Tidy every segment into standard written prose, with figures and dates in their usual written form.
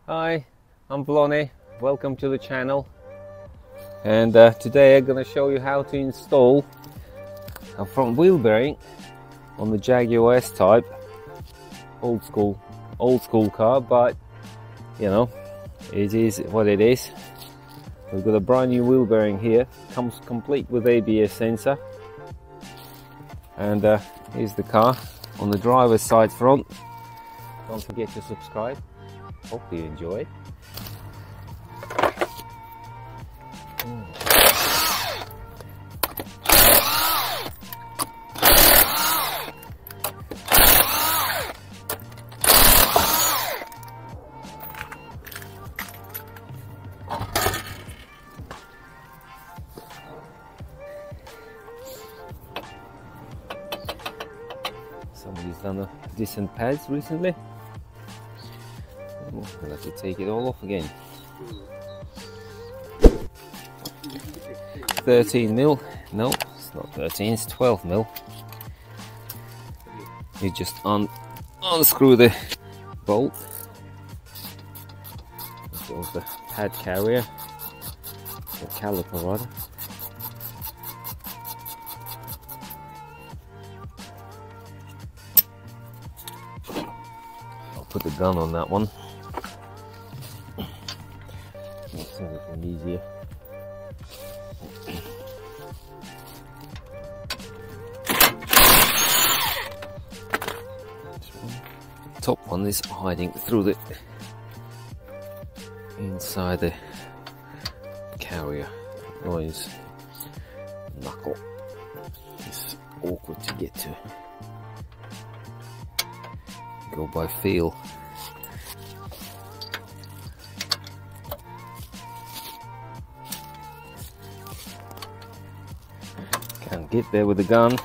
Hi, I'm Fllow. Welcome to the channel. And today I'm going to show you how to install a front wheel bearing on the Jaguar S-Type. Old school car, but you know, it is what it is. We've got a brand new wheel bearing here. Comes complete with ABS sensor. And here's the car on the driver's side front. Don't forget to subscribe. Hope you enjoy it. Somebody's done a decent pads recently. Oh, I'll have to take it all off again. 13mm. No, it's not 13, it's 12mm. You just unscrew the bolt. This was the pad carrier, the caliper rather. I'll put the gun on that one. Makes everything easier. Top one is hiding through the inside the carrier. Noise knuckle. It's awkward to get to. Go by feel. Can't get there with the gun.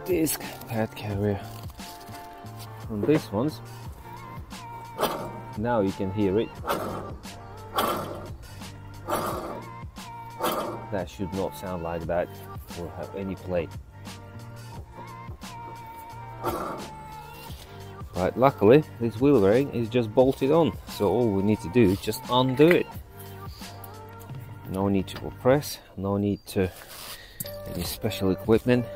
Disc pad carrier on these ones. Now you can hear it. That should not sound like that or have any play. Right, luckily this wheel bearing is just bolted on, so all we need to do is just undo it. No need to press, no need to any special equipment.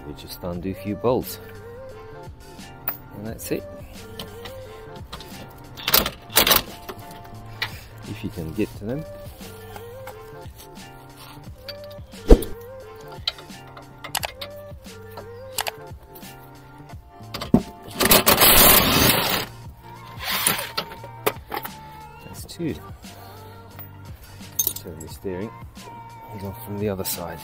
We just undo a few bolts and that's it. If you can get to them. That's two. So the steering is off from the other side.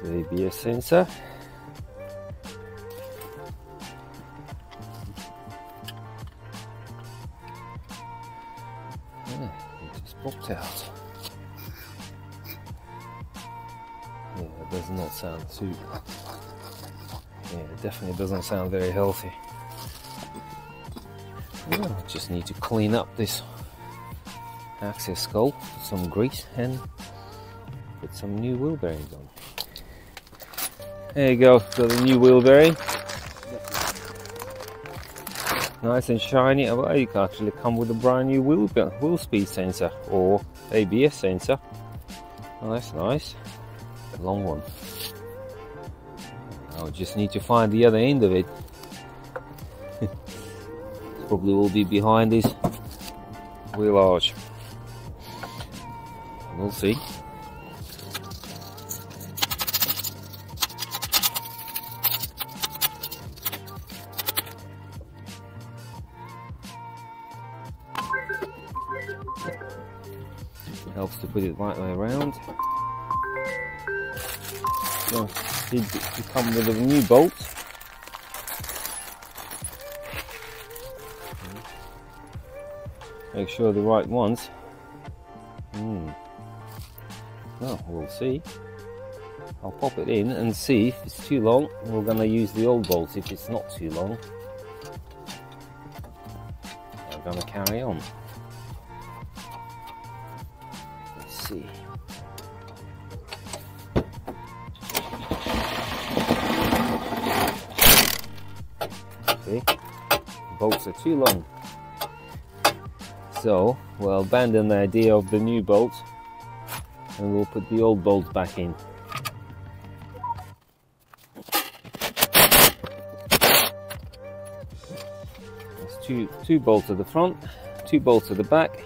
The ABS sensor. Yeah, it just popped out. Yeah, it does not sound too. Yeah, it definitely doesn't sound very healthy. Well, I just need to clean up this access skull with some grease and put some new wheel bearings on. There you go, got a new wheel bearing. Nice and shiny. Well, you can actually come with a brand new wheel speed sensor or ABS sensor. Oh, that's nice. A long one. I just need to find the other end of it. Probably will be behind this wheel arch. We'll see. Helps to put it right way around. So it come with a new bolt. Make sure the right ones. Well, we'll see. I'll pop it in and see if it's too long. We're gonna use the old bolts. If it's not too long, I'm gonna carry on. Let's see. See, the bolts are too long. So we'll abandon the idea of the new bolts and we'll put the old bolts back in. There's two bolts at the front, 2 bolts at the back.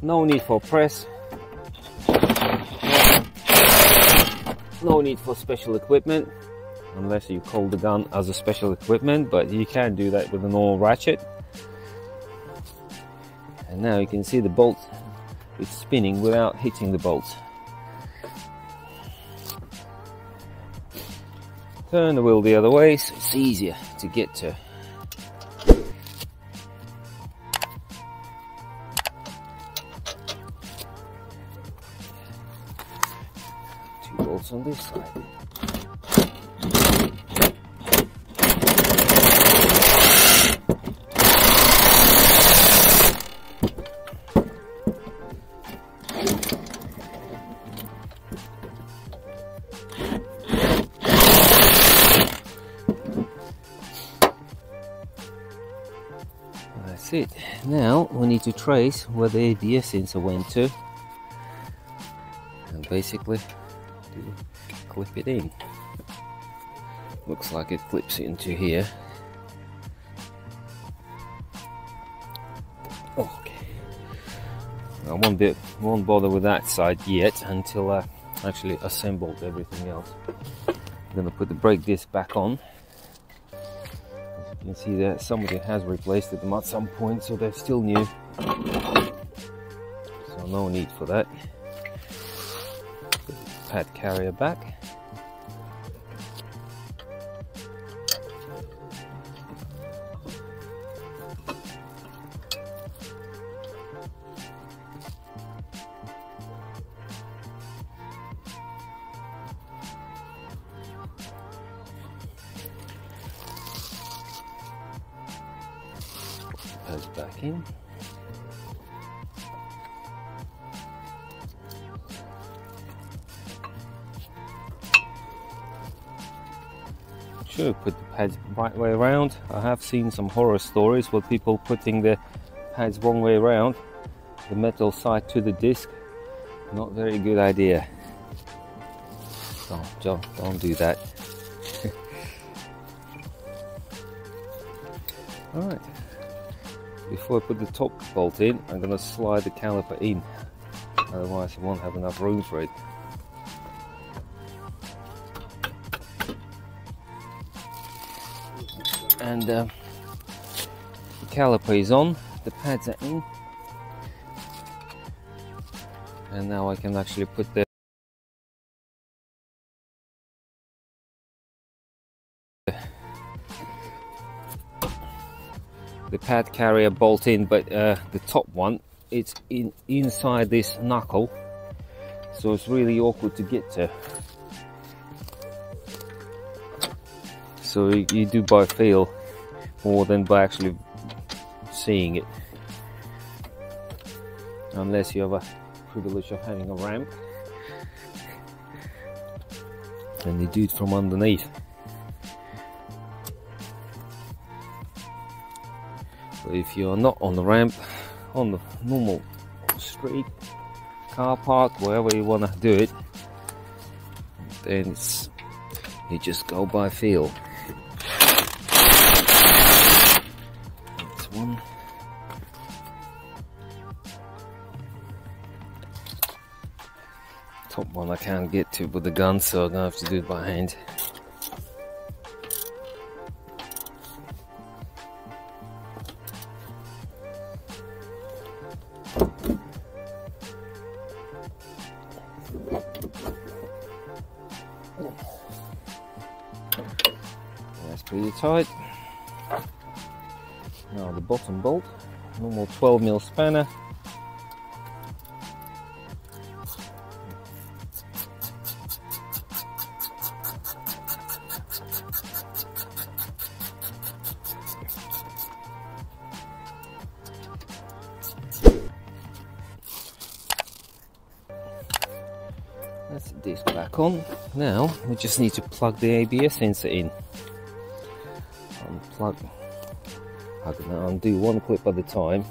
No need for press. No need for special equipment, unless you call the gun as a special equipment, but you can do that with a normal ratchet. And now you can see the bolt, it's spinning without hitting the bolts. Turn the wheel the other way so it's easier to get to. 2 bolts on this side. That's it. Now we need to trace where the ABS sensor went to and basically clip it in. Looks like it clips into here. Okay. I won't bother with that side yet until I actually assembled everything else. I'm gonna put the brake disc back on. You can see that somebody has replaced them at some point, so they're still new. So no need for that. Put the pad carrier back. Pads back in. Should put the pads right way around. I have seen some horror stories with people putting the pads wrong way around, the metal side to the disc. Not very good idea. Don't do that. Alright. Before I put the top bolt in, I'm going to slide the caliper in, otherwise I won't have enough room for it. And the caliper is on, the pads are in, and now I can actually put the pad carrier bolt in, but the top one, it's inside this knuckle, so it's really awkward to get to. So you do by feel more than by actually seeing it, unless you have a privilege of having a ramp and you do it from underneath. But if you're not on the ramp, on the normal street, car park, wherever you want to do it, then You just go by feel. That's one. Top one I can't get to with the gun, so I'm gonna have to do it by hand. That's pretty tight. Now the bottom bolt, normal 12mm spanner. That's the disc back on. Now we just need to plug the ABS sensor in. Unplug. I'm going to undo one clip at a time.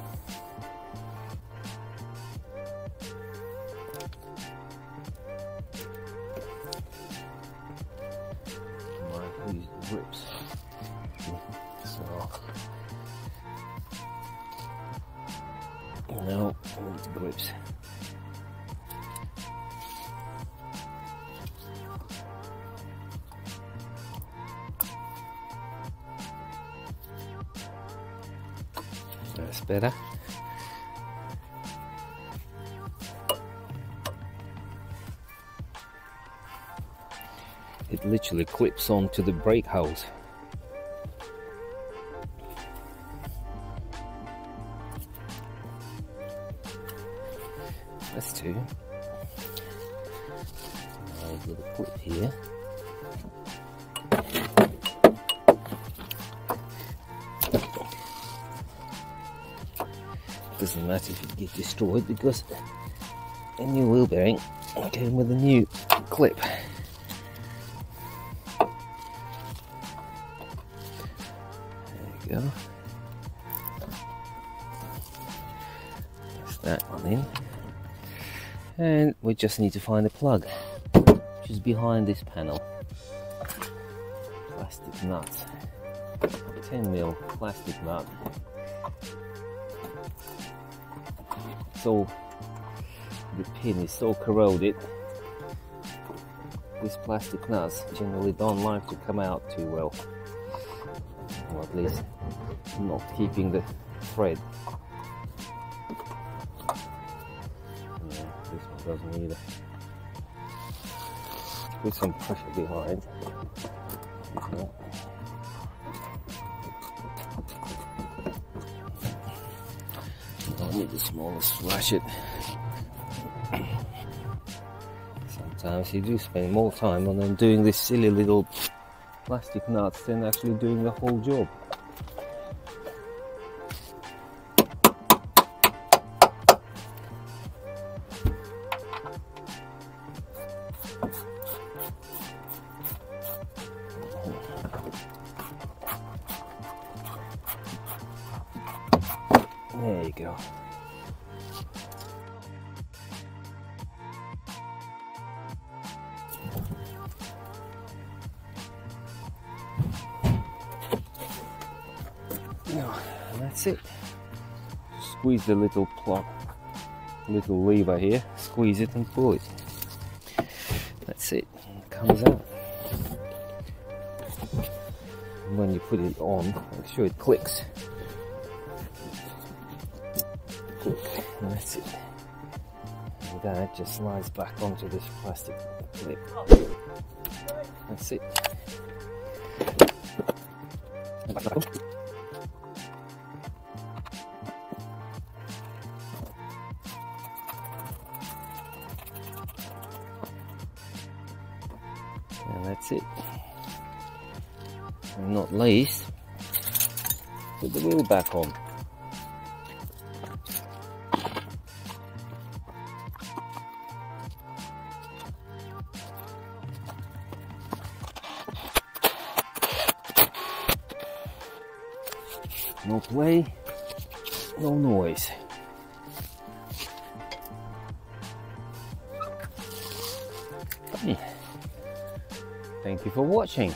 Might use the grips. So now I need the grips. That's better. It literally clips onto the brake hose. That's two. I've got a clip here. Doesn't matter if it gets destroyed because a new wheel bearing came with a new clip. There you go. That's that one in. And we just need to find a plug, which is behind this panel. Plastic nut. 10mm plastic nut. So the pin is so corroded. These plastic nuts generally don't like to come out too well, or at least not keeping the thread. Yeah, this one doesn't either. Put some pressure behind. I need the smallest ratchet. Sometimes you do spend more time on them doing this silly little plastic nuts than actually doing the whole job. There you go. Now, and that's it. Squeeze the little lever here, squeeze it and pull it. That's it, it comes out. And when you put it on, make sure it clicks. And that's it. And that just slides back onto this plastic clip. That's it. And that's it. And not least, put the wheel back on. No play, no noise. Thank you for watching.